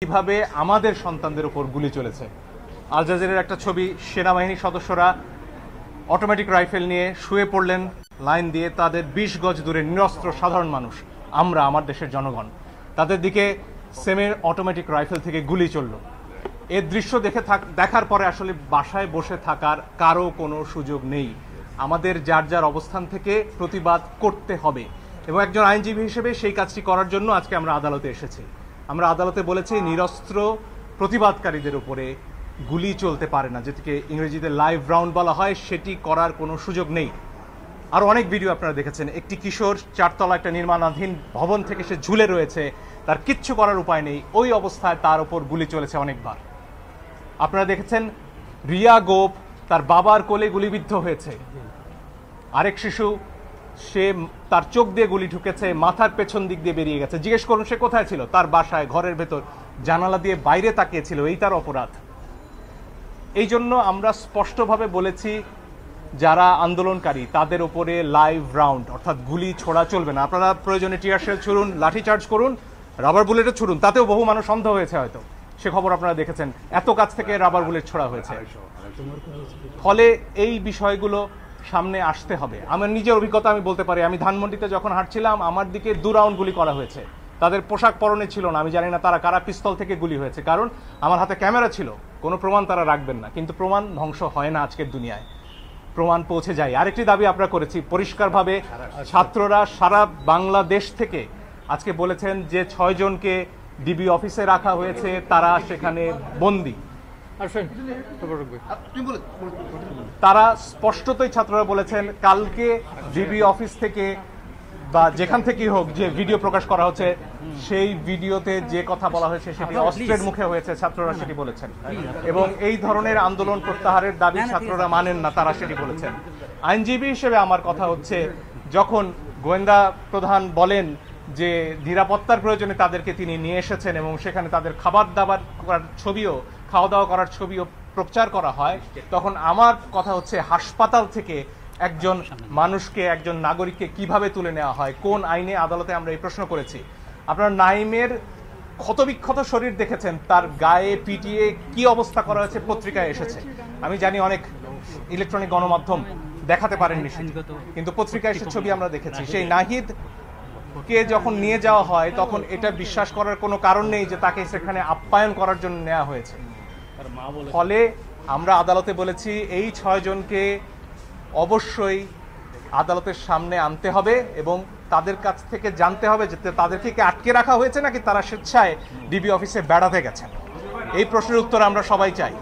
কিভাবে আমাদের সন্তানদের উপর গুলি চলেছে। আল জাজিরার একটা ছবি, সেনাবাহিনীর সদস্যরা অটোমেটিক রাইফেল নিয়ে শুয়ে পড়লেন লাইন দিয়ে, তাদের 20 গজ দূরে নিরস্ত্র সাধারণ মানুষ, আমরা, আমার দেশের জনগণ, তাদের দিকে সেমের অটোমেটিক রাইফেল থেকে গুলি চলল। এর দৃশ্য দেখার পরে আসলে বাসায় বসে থাকার কারো কোনো সুযোগ নেই। আমাদের যার যার অবস্থান থেকে প্রতিবাদ করতে হবে এবং একজন আইনজীবী হিসেবে সেই কাজটি করার জন্য আজকে আমরা আদালতে এসেছি। আমরা আদালতে বলেছি নিরস্ত্র প্রতিবাদকারীদের উপরে গুলি চলতে পারে না, যেটিকে ইংরেজিতে লাইভ রাউন্ড বলা হয়, সেটি করার কোনো সুযোগ নেই। আরও অনেক ভিডিও আপনারা দেখেছেন, একটি কিশোর 4 তলা একটা নির্মাণাধীন ভবন থেকে সে ঝুলে রয়েছে, তার কিচ্ছু করার উপায় নেই, ওই অবস্থায় তার উপর গুলি চলেছে অনেকবার। আপনারা দেখেছেন রিয়া গোপ তার বাবার কোলে গুলিবিদ্ধ হয়েছে। আরেক শিশু, সে তার চোখ দিয়ে গুলি ঢুকেছে, মাথার পেছন দিক দিয়ে বেরিয়ে গেছে। জিজ্ঞেস করুন সে কোথায় ছিল? তার বাসায়, ঘরের ভেতর, জানালা দিয়ে বাইরে তাকিয়েছিল, এই তার অপরাধ। এই জন্য আমরা স্পষ্টভাবে বলেছি যারা আন্দোলনকারী তাদের উপরে লাইভ রাউন্ড অর্থাৎ গুলি ছোড়া চলবে না। আপনারা প্রয়োজনে টিয়ার শেল ছুড়ুন, লাঠিচার্জ করুন, রাবার বুলেটও ছুড়ুন, তাতেও বহু মানুষ অন্ধ হয়েছে হয়তো, সে খবর আপনারা দেখেছেন, এত কাছ থেকে রাবার বুলেট ছোড়া হয়েছে। ফলে এই বিষয়গুলো সামনে আসতে হবে। আমার নিজের অভিজ্ঞতা আমি বলতে পারি, আমি ধানমন্ডিতে যখন হাঁটছিলাম আমার দিকে 2 রাউন্ড গুলি করা হয়েছে। তাদের পোশাক পরনে ছিল না, আমি জানি না তারা কারা পিস্তল থেকে গুলি হয়েছে, কারণ আমার হাতে ক্যামেরা ছিল, কোনো প্রমাণ তারা রাখবেন না। কিন্তু প্রমাণ ধ্বংস হয় না আজকের দুনিয়ায়, প্রমাণ পৌঁছে যায়। আরেকটি দাবি আমরা করেছি পরিষ্কারভাবে, ছাত্ররা সারা বাংলাদেশ থেকে আজকে বলেছেন যে 6 জনকে ডিবি অফিসে রাখা হয়েছে, তারা সেখানে বন্দী। তারা স্পষ্টতই ছাত্ররা বলেছেন কালকে ডিবি অফিস থেকে বা যেখান থেকেই হোক যে ভিডিও প্রকাশ করা হচ্ছে, সেই ভিডিওতে যে কথা বলা হয়েছে সেটি অস্ত্রের মুখে হয়েছে, ছাত্ররা সেটি বলেছেন। এবং এই ধরনের আন্দোলন প্রত্যাহারের দাবি ছাত্ররা মানেন না, তারা সেটি বলেছেন। আইনজীবী হিসেবে আমার কথা হচ্ছে, যখন গোয়েন্দা প্রধান বলেন যে নিরাপত্তার প্রয়োজনে তাদেরকে তিনি নিয়ে এসেছেন এবং সেখানে তাদের খাবার দাবার করার ছবিও, খাওয়া দাওয়া করার ছবিও প্রচার করা হয়, তখন আমার কথা হচ্ছে হাসপাতাল থেকে একজন মানুষকে, একজন নাগরিককে কিভাবে তুলে নেওয়া হয়, কোন আইনে? আদালতে আমরা এই প্রশ্ন করেছি। আপনারা নাইমের ক্ষতবিক্ষত শরীর দেখেছেন, তার গায়ে পিটিয়ে কি অবস্থা করা হয়েছে পত্রিকায় এসেছে। আমি জানি অনেক ইলেকট্রনিক গণমাধ্যম দেখাতে পারেননি, কিন্তু পত্রিকায় এসে ছবি আমরা দেখেছি। সেই নাহিদ কে যখন নিয়ে যাওয়া হয় তখন এটা বিশ্বাস করার কোনো কারণ নেই যে তাকে সেখানে আপ্যায়ন করার জন্য নেওয়া হয়েছে। ফলে আমরা আদালতে বলেছি এই 6 জনকে অবশ্যই আদালতের সামনে আনতে হবে এবং তাদের কাছ থেকে জানতে হবে যে তাদেরকে কি আটকে রাখা হয়েছে নাকি তারা স্বেচ্ছায় ডিবি অফিসে বেড়াতে গেছেন। এই প্রশ্নের উত্তর আমরা সবাই চাই।